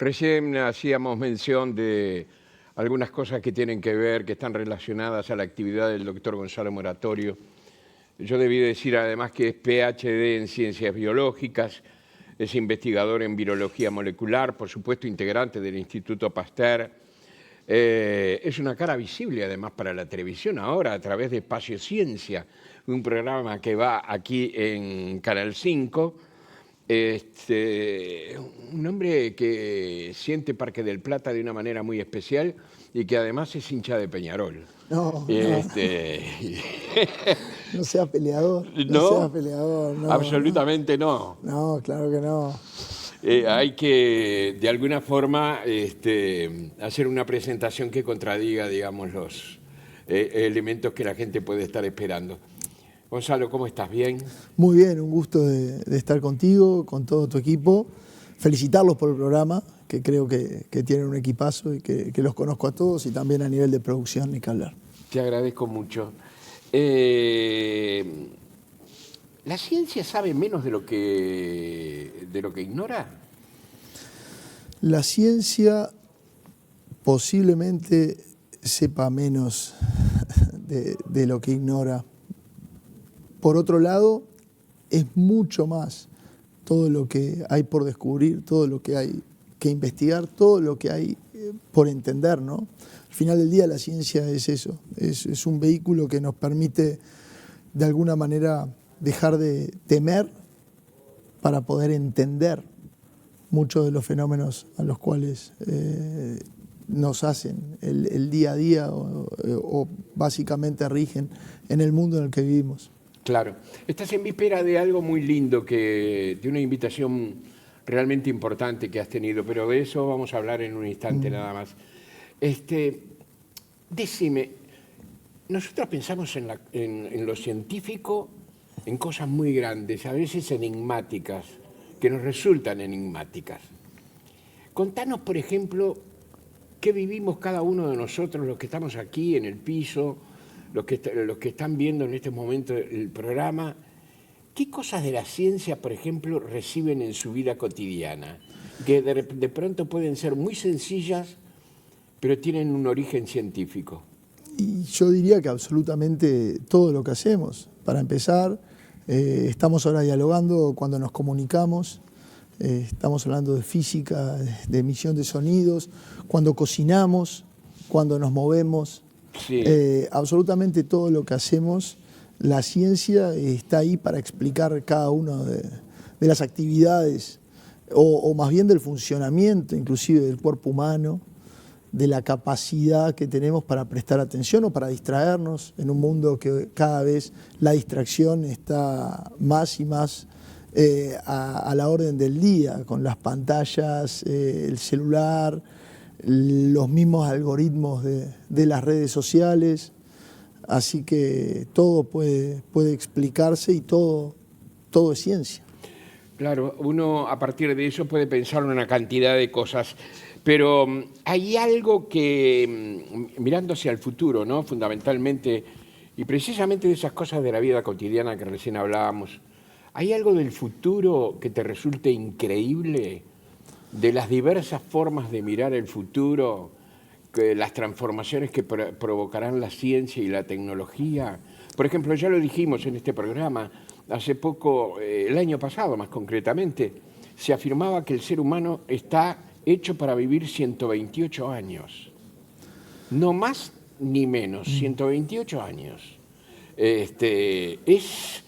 Recién hacíamos mención de algunas cosas que tienen que ver, que están relacionadas a la actividad del doctor Gonzalo Moratorio. Yo debí decir además que es PhD en Ciencias Biológicas, es investigador en Virología Molecular, por supuesto integrante del Instituto Pasteur. Es una cara visible además para la televisión ahora a través de Espacio Ciencia, un programa que va aquí en Canal 5. Un hombre que siente Parque del Plata de una manera muy especial y que además es hincha de Peñarol. No, no sea peleador, No, sea peleador. No, absolutamente no. No, claro que no. Hay que, de alguna forma, hacer una presentación que contradiga, digamos, los elementos que la gente puede estar esperando. Gonzalo, ¿cómo estás? ¿Bien? Muy bien, un gusto de estar contigo, con todo tu equipo. Felicitarlos por el programa, que creo que tienen un equipazo y que los conozco a todos, y también a nivel de producción, ni que hablar. Te agradezco mucho. ¿La ciencia sabe menos de lo que ignora? La ciencia posiblemente sepa menos de lo que ignora. Por otro lado, es mucho más todo lo que hay por descubrir, todo lo que hay que investigar, todo lo que hay por entender, ¿no? Al final del día la ciencia es eso, es un vehículo que nos permite de alguna manera dejar de temer para poder entender muchos de los fenómenos a los cuales nos hacen el día a día o básicamente rigen en el mundo en el que vivimos. Claro. Estás en víspera de algo muy lindo, de una invitación realmente importante que has tenido, pero de eso vamos a hablar en un instante nada más. Decime, nosotros pensamos en lo científico, en cosas muy grandes, a veces enigmáticas, que nos resultan enigmáticas. Contanos, por ejemplo, qué vivimos cada uno de nosotros, los que estamos aquí en el piso, los que están viendo en este momento el programa. ¿Qué cosas de la ciencia, por ejemplo, reciben en su vida cotidiana? Que de pronto pueden ser muy sencillas, pero tienen un origen científico. Y yo diría que absolutamente todo lo que hacemos. Para empezar, estamos ahora dialogando cuando nos comunicamos, estamos hablando de física, de emisión de sonidos, cuando cocinamos, cuando nos movemos. Sí. Absolutamente todo lo que hacemos, la ciencia está ahí para explicar cada una de las actividades o más bien del funcionamiento inclusive del cuerpo humano, de la capacidad que tenemos para prestar atención o para distraernos en un mundo que cada vez la distracción está más y más a la orden del día, con las pantallas, el celular, los mismos algoritmos de las redes sociales, así que todo puede explicarse y todo es ciencia. Claro, uno a partir de eso puede pensar en una cantidad de cosas, pero hay algo que, mirando hacia el futuro, ¿no? Fundamentalmente, y precisamente de esas cosas de la vida cotidiana que recién hablábamos, ¿hay algo del futuro que te resulte increíble? De las diversas formas de mirar el futuro, las transformaciones que provocarán la ciencia y la tecnología. Por ejemplo, ya lo dijimos en este programa, hace poco, el año pasado más concretamente, se afirmaba que el ser humano está hecho para vivir 128 años. No más ni menos, 128 años. ¿Es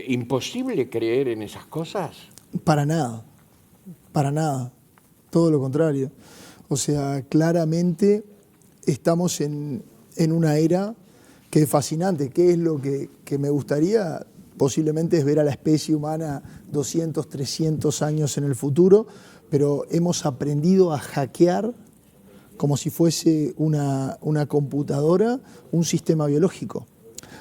imposible creer en esas cosas? Para nada. Para nada, todo lo contrario. O sea, claramente estamos en una era que es fascinante. ¿Qué es lo que me gustaría? Posiblemente es ver a la especie humana 200, 300 años en el futuro, pero hemos aprendido a hackear como si fuese una computadora, un sistema biológico,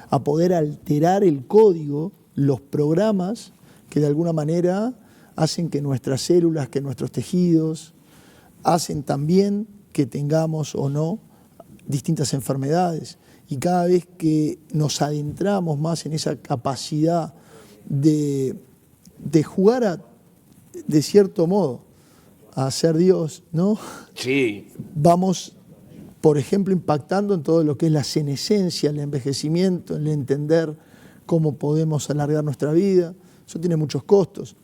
a poder alterar el código, los programas que de alguna manera hacen que nuestras células, que nuestros tejidos, hacen también que tengamos o no distintas enfermedades. Y cada vez que nos adentramos más en esa capacidad de jugar de cierto modo a ser Dios, ¿no? Sí, Vamos, por ejemplo, impactando en todo lo que es la senescencia, el envejecimiento, el entender cómo podemos alargar nuestra vida. Eso tiene muchos costos.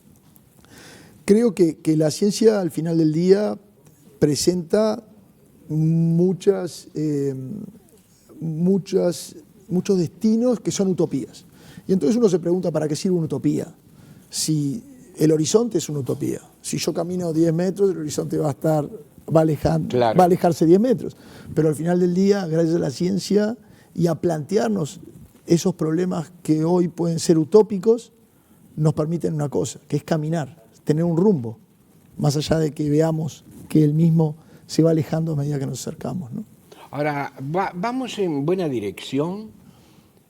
Creo que la ciencia, al final del día, presenta muchos destinos que son utopías. Y entonces uno se pregunta, ¿para qué sirve una utopía? Si el horizonte es una utopía. Si yo camino 10 metros, el horizonte va a alejarse 10 metros. Pero al final del día, gracias a la ciencia y a plantearnos esos problemas que hoy pueden ser utópicos, nos permiten una cosa, que es caminar, tener un rumbo, más allá de que veamos que el mismo se va alejando a medida que nos acercamos, ¿no? ahora vamos en buena dirección.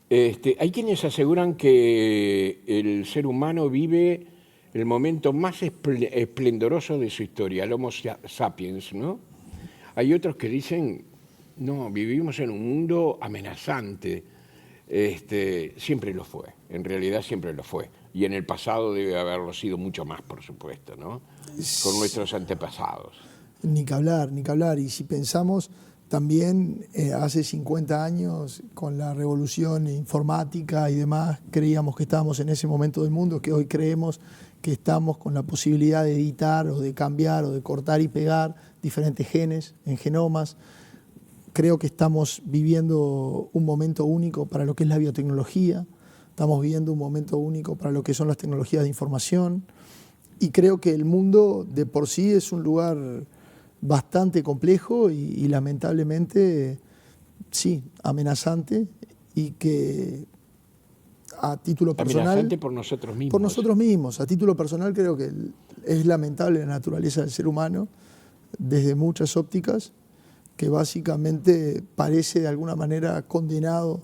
Hay quienes aseguran que el ser humano vive el momento más esplendoroso de su historia, el Homo sapiens, ¿no? Hay otros que dicen, no, vivimos en un mundo amenazante. Siempre lo fue, en realidad siempre lo fue. Y en el pasado debe haberlo sido mucho más, por supuesto, ¿no? Con nuestros antepasados. Ni que hablar, ni que hablar. Y si pensamos también hace 50 años, con la revolución informática y demás, creíamos que estábamos en ese momento del mundo, que hoy creemos que estamos con la posibilidad de editar o de cambiar o de cortar y pegar diferentes genes en genomas. Creo que estamos viviendo un momento único para lo que es la biotecnología, estamos viviendo un momento único para lo que son las tecnologías de información, y creo que el mundo de por sí es un lugar bastante complejo y lamentablemente, sí, amenazante, y que a título personal... Amenazante por nosotros mismos. Por nosotros mismos. A título personal creo que es lamentable la naturaleza del ser humano desde muchas ópticas, que básicamente parece de alguna manera condenado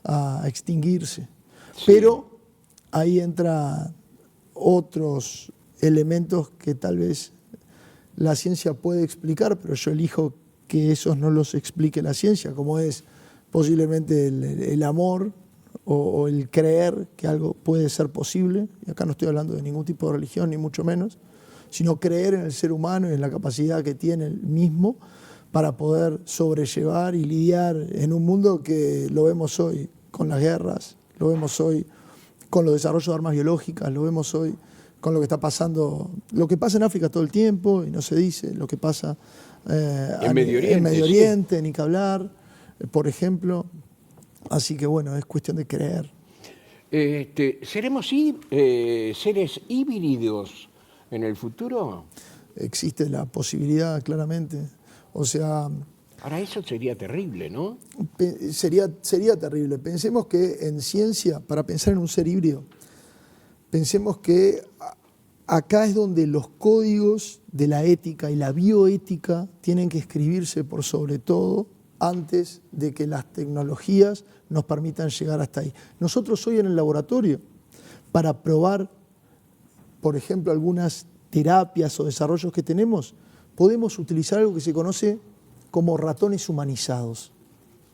a extinguirse. Sí. Pero ahí entran otros elementos que tal vez la ciencia puede explicar, pero yo elijo que esos no los explique la ciencia, como es posiblemente el amor o el creer que algo puede ser posible. Y acá no estoy hablando de ningún tipo de religión, ni mucho menos, sino creer en el ser humano y en la capacidad que tiene el mismo para poder sobrellevar y lidiar en un mundo que lo vemos hoy con las guerras, lo vemos hoy con los desarrollos de armas biológicas, lo vemos hoy con lo que está pasando, lo que pasa en África todo el tiempo y no se dice, lo que pasa en Medio Oriente, sí. Ni que hablar, por ejemplo. Así que bueno, es cuestión de creer. ¿Seremos seres híbridos en el futuro? Existe la posibilidad, claramente. O sea... Ahora eso sería terrible, ¿no? Sería terrible. Pensemos que en ciencia, para pensar en un ser híbrido, pensemos que acá es donde los códigos de la ética y la bioética tienen que escribirse por sobre todo antes de que las tecnologías nos permitan llegar hasta ahí. Nosotros hoy en el laboratorio, para probar, por ejemplo, algunas terapias o desarrollos que tenemos, podemos utilizar algo que se conoce como ratones humanizados.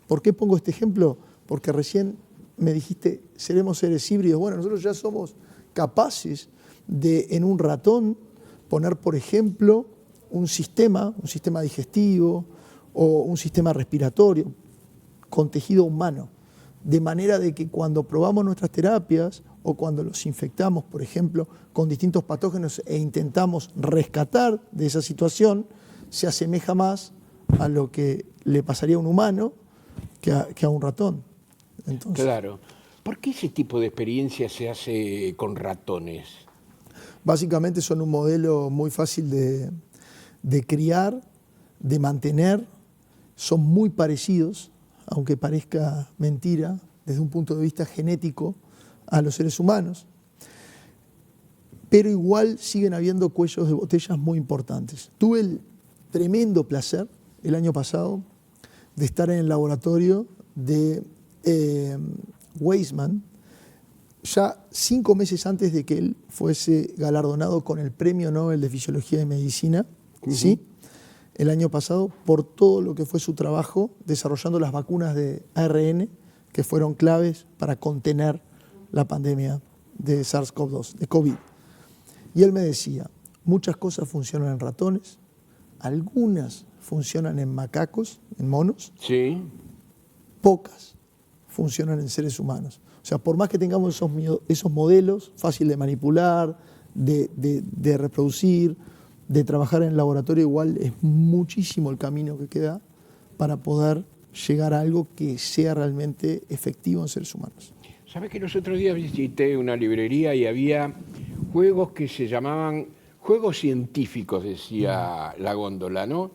¿Por qué pongo este ejemplo? Porque recién me dijiste, seremos seres híbridos. Bueno, nosotros ya somos capaces de, en un ratón, poner, por ejemplo, un sistema digestivo o un sistema respiratorio con tejido humano, de manera de que cuando probamos nuestras terapias o cuando los infectamos, por ejemplo, con distintos patógenos e intentamos rescatar de esa situación, se asemeja más a lo que le pasaría a un humano que a un ratón. Entonces, claro. ¿Por qué ese tipo de experiencia se hace con ratones? Básicamente son un modelo muy fácil de criar, de mantener, son muy parecidos, aunque parezca mentira, desde un punto de vista genético, a los seres humanos, pero igual siguen habiendo cuellos de botellas muy importantes. Tuve el tremendo placer el año pasado de estar en el laboratorio de Weizmann, ya 5 meses antes de que él fuese galardonado con el Premio Nobel de Fisiología y Medicina, ¿sí? El año pasado, por todo lo que fue su trabajo desarrollando las vacunas de ARN que fueron claves para contener la pandemia de SARS-CoV-2, de COVID. Y él me decía, muchas cosas funcionan en ratones, algunas funcionan en macacos, en monos, Sí. pocas funcionan en seres humanos. O sea, por más que tengamos esos modelos, fácil de manipular, de reproducir, de trabajar en el laboratorio, igual es muchísimo el camino que queda para poder llegar a algo que sea realmente efectivo en seres humanos. ¿Sabes que los otros días visité una librería y había juegos que se llamaban juegos científicos, decía la góndola, ¿no?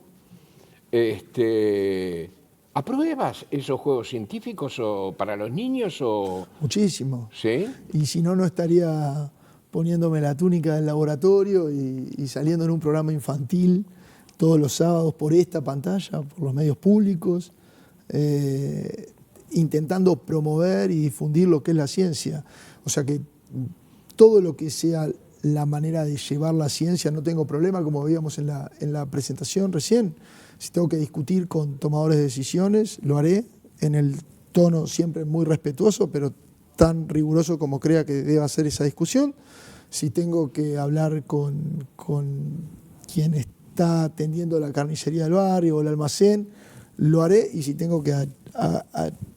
¿Apruebas esos juegos científicos o para los niños o...? Muchísimo. ¿Sí? Y si no, no estaría poniéndome la túnica del laboratorio y saliendo en un programa infantil todos los sábados por esta pantalla, por los medios públicos, intentando promover y difundir lo que es la ciencia. O sea que todo lo que sea la manera de llevar la ciencia, no tengo problema, como veíamos en la presentación recién. Si tengo que discutir con tomadores de decisiones, lo haré en el tono siempre muy respetuoso, pero tan riguroso como crea que deba ser esa discusión. Si tengo que hablar con quien está atendiendo la carnicería del barrio o el almacén, lo haré. Y si tengo que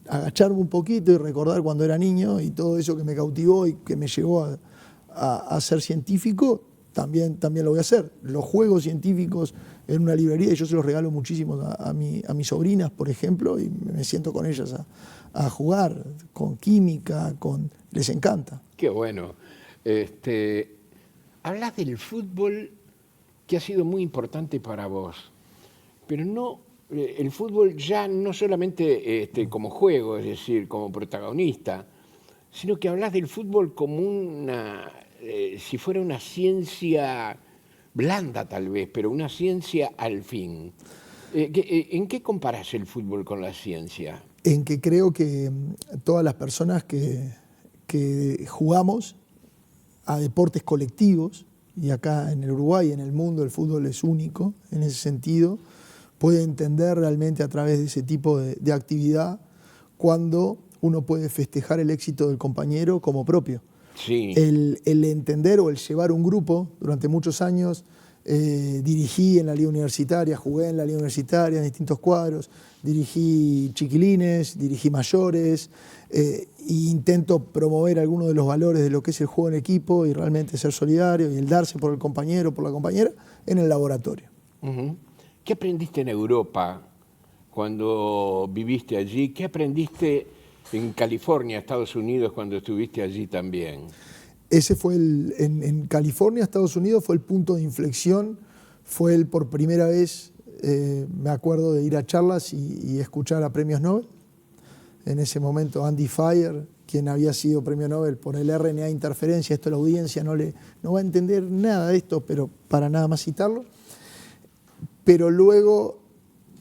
agacharme un poquito y recordar cuando era niño y todo eso que me cautivó y que me llevó a ser científico, también lo voy a hacer. Los juegos científicos en una librería, y yo se los regalo muchísimo a mis sobrinas, por ejemplo, y me siento con ellas a jugar, con química, les encanta. Qué bueno. Hablas del fútbol que ha sido muy importante para vos, pero no el fútbol ya no solamente como juego, es decir, como protagonista, sino que hablas del fútbol como si fuera una ciencia blanda tal vez, pero una ciencia al fin. ¿En qué comparás el fútbol con la ciencia? En que creo que todas las personas que jugamos a deportes colectivos, y acá en el Uruguay, en el mundo, el fútbol es único en ese sentido, puede entender realmente a través de ese tipo de actividad cuando uno puede festejar el éxito del compañero como propio. Sí. El entender o el llevar un grupo durante muchos años, dirigí en la liga universitaria, jugué en la liga universitaria en distintos cuadros, dirigí chiquilines, dirigí mayores, e intento promover algunos de los valores de lo que es el juego en equipo y realmente ser solidario y el darse por el compañero, por la compañera, en el laboratorio. Uh-huh. ¿Qué aprendiste en Europa cuando viviste allí? ¿Qué aprendiste en California, Estados Unidos, cuando estuviste allí también? Ese fue en California, Estados Unidos, fue el punto de inflexión. Fue por primera vez, me acuerdo de ir a charlas y escuchar a premios Nobel. En ese momento Andy Fire, quien había sido premio Nobel por el RNA interferencia, esto la audiencia no va a entender nada de esto, pero para nada más citarlo. Pero luego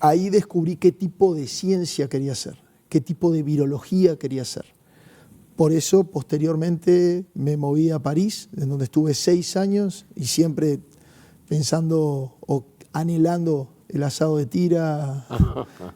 ahí descubrí qué tipo de ciencia quería hacer, qué tipo de virología quería hacer. Por eso, posteriormente, me moví a París, en donde estuve 6 años y siempre pensando o anhelando el asado de tira,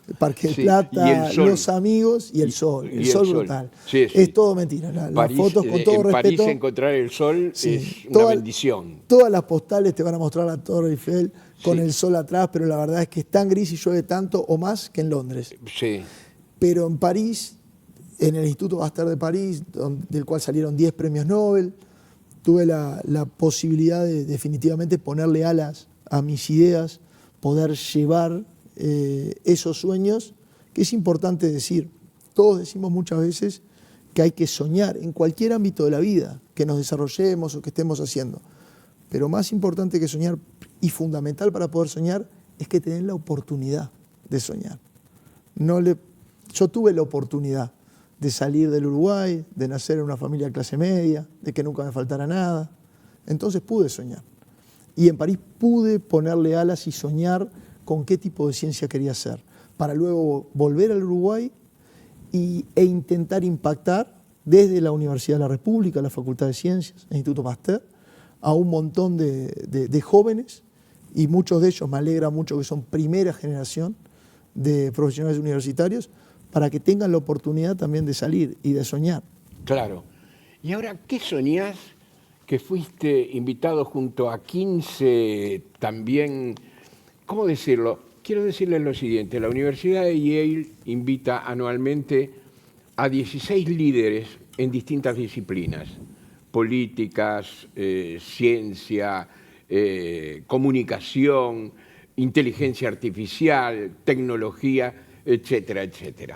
el Parque del Plata, los amigos y el sol. El sol brutal. Sí. Es todo mentira. Las fotos, con todo respeto. En París encontrar el sol es una bendición. Todas las postales te van a mostrar la Torre Eiffel con el sol atrás, pero la verdad es que es tan gris y llueve tanto o más que en Londres. Sí. Pero en París, en el Instituto Pasteur de París, del cual salieron 10 premios Nobel, tuve la posibilidad de definitivamente ponerle alas a mis ideas, poder llevar esos sueños, que es importante decir. Todos decimos muchas veces que hay que soñar en cualquier ámbito de la vida, que nos desarrollemos o que estemos haciendo. Pero más importante que soñar y fundamental para poder soñar es que tenés la oportunidad de soñar. Yo tuve la oportunidad de salir del Uruguay, de nacer en una familia de clase media, de que nunca me faltara nada. Entonces pude soñar. Y en París pude ponerle alas y soñar con qué tipo de ciencia quería hacer, para luego volver al Uruguay e intentar impactar desde la Universidad de la República, la Facultad de Ciencias, el Instituto Pasteur, a un montón de jóvenes, y muchos de ellos me alegra mucho que son primera generación de profesionales universitarios, para que tengan la oportunidad también de salir y de soñar. Claro. Y ahora, ¿qué soñás que fuiste invitado junto a 15 también, ¿cómo decirlo? Quiero decirles lo siguiente, la Universidad de Yale invita anualmente a 16 líderes en distintas disciplinas, políticas, ciencia, comunicación, inteligencia artificial, tecnología, etcétera, etcétera.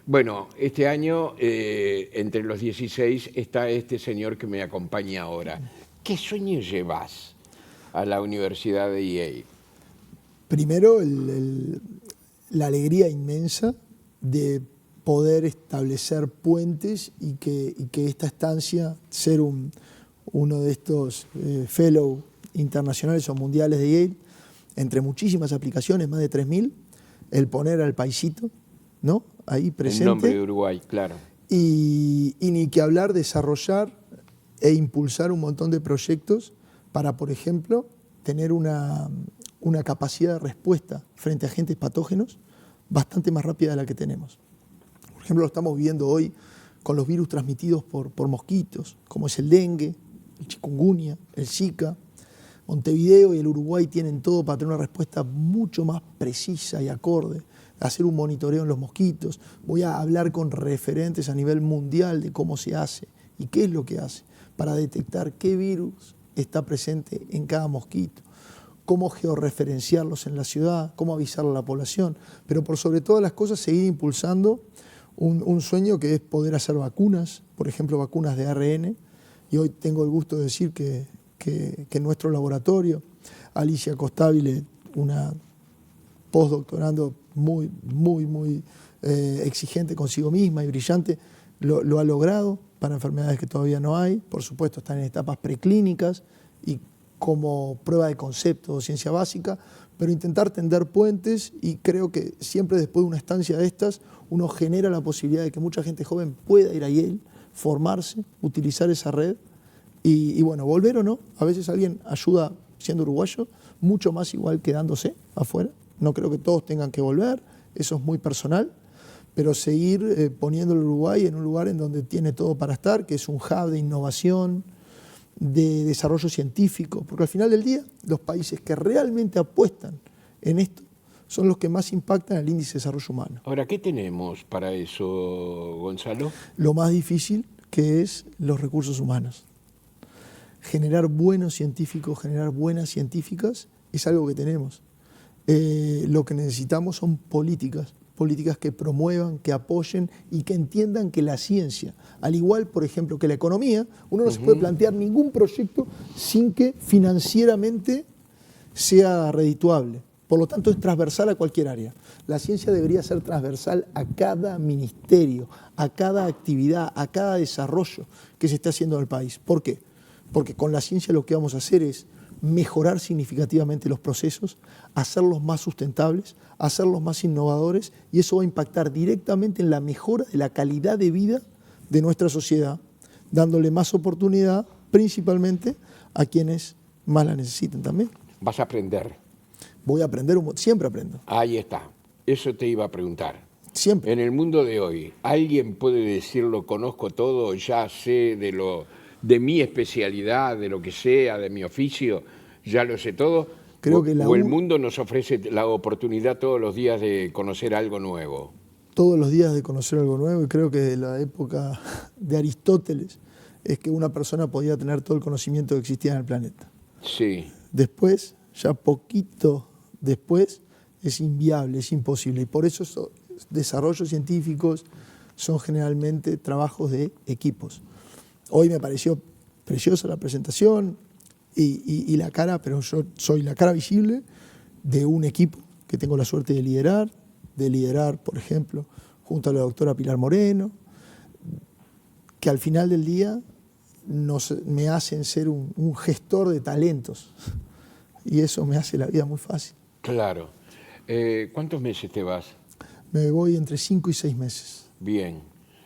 Bueno, este año, entre los 16, está este señor que me acompaña ahora. ¿Qué sueño llevas a la Universidad de Yale? Primero, la alegría inmensa de poder establecer puentes y que esta estancia, ser uno de estos fellow internacionales o mundiales de Yale, entre muchísimas aplicaciones, más de 3.000, el poner al paisito, ¿no?, ahí presente. En nombre de Uruguay, claro. Y ni que hablar, desarrollar e impulsar un montón de proyectos para, por ejemplo, tener una capacidad de respuesta frente a agentes patógenos bastante más rápida de la que tenemos. Por ejemplo, lo estamos viendo hoy con los virus transmitidos por mosquitos, como es el dengue, el chikungunya, el Zika. Montevideo y el Uruguay tienen todo para tener una respuesta mucho más precisa y acorde, hacer un monitoreo en los mosquitos. Voy a hablar con referentes a nivel mundial de cómo se hace y qué es lo que hace para detectar qué virus está presente en cada mosquito, cómo georreferenciarlos en la ciudad, cómo avisarle a la población, pero por sobre todas las cosas seguir impulsando un sueño que es poder hacer vacunas, por ejemplo vacunas de ARN, y hoy tengo el gusto de decir que en nuestro laboratorio, Alicia Costabile, una postdoctorando muy exigente consigo misma y brillante, lo ha logrado para enfermedades que todavía no hay. Por supuesto, están en etapas preclínicas y como prueba de concepto o ciencia básica, pero intentar tender puentes, y creo que siempre después de una estancia de estas, uno genera la posibilidad de que mucha gente joven pueda ir a Yale, formarse, utilizar esa red y bueno, volver o no. A veces alguien ayuda siendo uruguayo, mucho más igual quedándose afuera. No creo que todos tengan que volver, eso es muy personal, pero seguir poniendo el Uruguay en un lugar en donde tiene todo para estar, que es un hub de innovación, de desarrollo científico, porque al final del día los países que realmente apuestan en esto son los que más impactan el índice de desarrollo humano. Ahora, ¿qué tenemos para eso, Gonzalo? Lo más difícil, que es los recursos humanos. Generar buenos científicos, generar buenas científicas, es algo que tenemos. Lo que necesitamos son políticas que promuevan, que apoyen y que entiendan que la ciencia, al igual, por ejemplo, que la economía, uno no se puede plantear ningún proyecto sin que financieramente sea redituable. Por lo tanto, es transversal a cualquier área. La ciencia debería ser transversal a cada ministerio, a cada actividad, a cada desarrollo que se esté haciendo en el país. ¿Por qué? Porque con la ciencia lo que vamos a hacer es mejorar significativamente los procesos, hacerlos más sustentables, hacerlos más innovadores, y eso va a impactar directamente en la mejora de la calidad de vida de nuestra sociedad, dándole más oportunidad principalmente a quienes más la necesiten también. Vas a aprender. Voy a aprender, siempre aprendo. Ahí está, eso te iba a preguntar. Siempre. En el mundo de hoy, ¿alguien puede decirlo, conozco todo, ya sé de mi especialidad, de lo que sea, de mi oficio, ya lo sé todo? Creo que ¿O el mundo nos ofrece la oportunidad todos los días de conocer algo nuevo? Todos los días de conocer algo nuevo, y creo que de la época de Aristóteles es que una persona podía tener todo el conocimiento que existía en el planeta. Sí. Después, ya poquito después, es inviable, es imposible, y por eso esos desarrollos científicos son generalmente trabajos de equipos. Hoy me pareció preciosa la presentación y la cara, pero yo soy la cara visible de un equipo que tengo la suerte de liderar, por ejemplo, junto a la doctora Pilar Moreno, que al final del día me hacen ser un gestor de talentos, y eso me hace la vida muy fácil. Claro. ¿Cuántos meses te vas? Me voy entre 5 y 6 meses. Bien.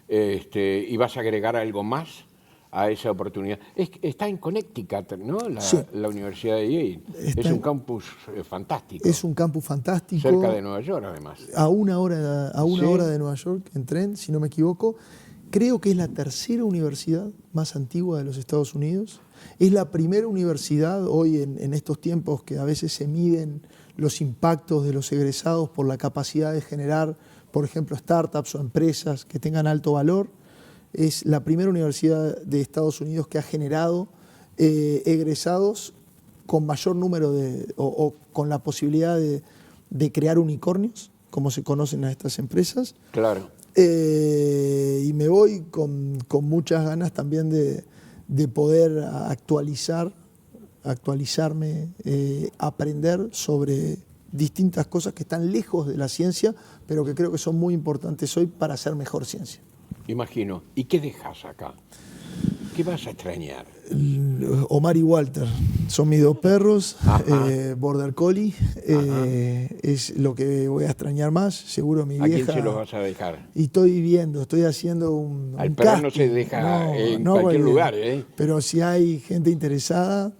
¿Y vas a agregar algo más a esa oportunidad? Está en Connecticut, ¿no? Sí. La Universidad de Yale. Es un campus fantástico. Es un campus fantástico. Cerca de Nueva York, además. A una hora de Nueva York, en tren, si no me equivoco. Creo que es la tercera universidad más antigua de los Estados Unidos. Es la primera universidad hoy en estos tiempos que a veces se miden los impactos de los egresados por la capacidad de generar, por ejemplo, startups o empresas que tengan alto valor. Es la primera universidad de Estados Unidos que ha generado egresados con mayor número o con la posibilidad de crear unicornios, como se conocen a estas empresas. Claro. Y me voy con muchas ganas también de poder actualizarme, aprender sobre distintas cosas que están lejos de la ciencia, pero que creo que son muy importantes hoy para hacer mejor ciencia. Imagino. ¿Y qué dejas acá? ¿Qué vas a extrañar? Omar y Walter son mis dos perros, Border Collie, es lo que voy a extrañar más, seguro mi vieja. ¿A quién se los vas a dejar? Y estoy haciendo un Al perro casting. no se deja en cualquier lugar, ¿eh? Pero si hay gente interesada,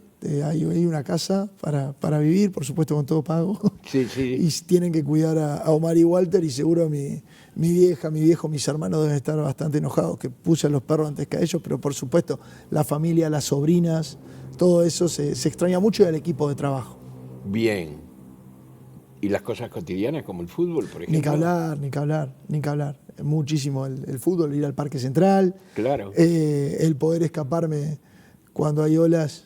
hay una casa para vivir, por supuesto con todo pago. Sí, sí. Y tienen que cuidar a Omar y Walter, y seguro mi vieja, mi viejo, mis hermanos deben estar bastante enojados que puse a los perros antes que a ellos, pero por supuesto la familia, las sobrinas, todo eso se extraña mucho, y al equipo de trabajo. Bien. ¿Y las cosas cotidianas como el fútbol, por ejemplo? Ni que hablar. Muchísimo el fútbol, ir al Parque Central, Claro. el poder escaparme cuando hay olas,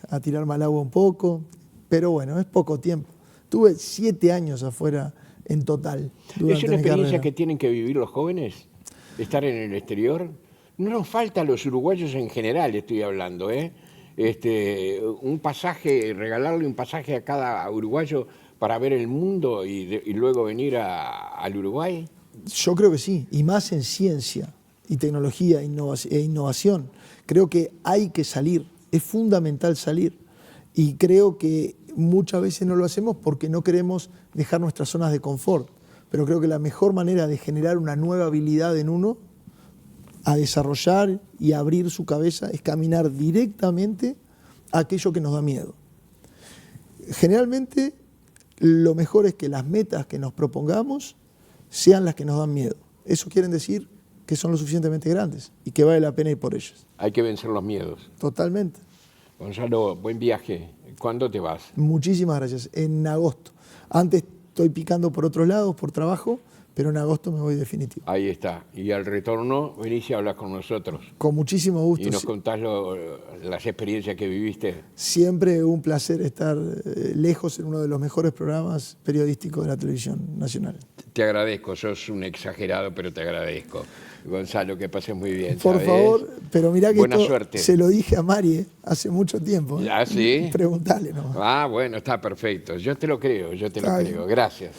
a tirarme al agua un poco, pero bueno, es poco tiempo. Tuve 7 años afuera en total. ¿Es una experiencia carrera. que tienen que vivir los jóvenes? ¿Estar en el exterior? No nos falta a los uruguayos en general, estoy hablando, ¿eh? Un pasaje, regalarle un pasaje a cada uruguayo para ver el mundo y luego venir al Uruguay. Yo creo que sí, y más en ciencia y tecnología e innovación. Creo que hay que salir, es fundamental salir. Y creo que muchas veces no lo hacemos porque no queremos dejar nuestras zonas de confort. Pero creo que la mejor manera de generar una nueva habilidad en uno, a desarrollar y abrir su cabeza, es caminar directamente a aquello que nos da miedo. Generalmente, lo mejor es que las metas que nos propongamos sean las que nos dan miedo. Eso quiere decir que son lo suficientemente grandes y que vale la pena ir por ellas. Hay que vencer los miedos. Totalmente. Gonzalo, buen viaje. ¿Cuándo te vas? Muchísimas gracias. En agosto. Antes estoy picando por otros lados, por trabajo, pero en agosto me voy definitivo. Ahí está. Y al retorno venís y hablas con nosotros. Con muchísimo gusto. Y nos contás las experiencias que viviste. Siempre un placer estar lejos en uno de los mejores programas periodísticos de la televisión nacional. Te agradezco, sos un exagerado, pero te agradezco. Gonzalo, que pases muy bien. Por ¿sabes? favor, pero mirá que buena esto suerte. se lo dije a Mari hace mucho tiempo. ¿Ah, sí? Preguntale, ¿no? Ah, bueno, está perfecto. Yo te lo creo, Está bien. Gracias.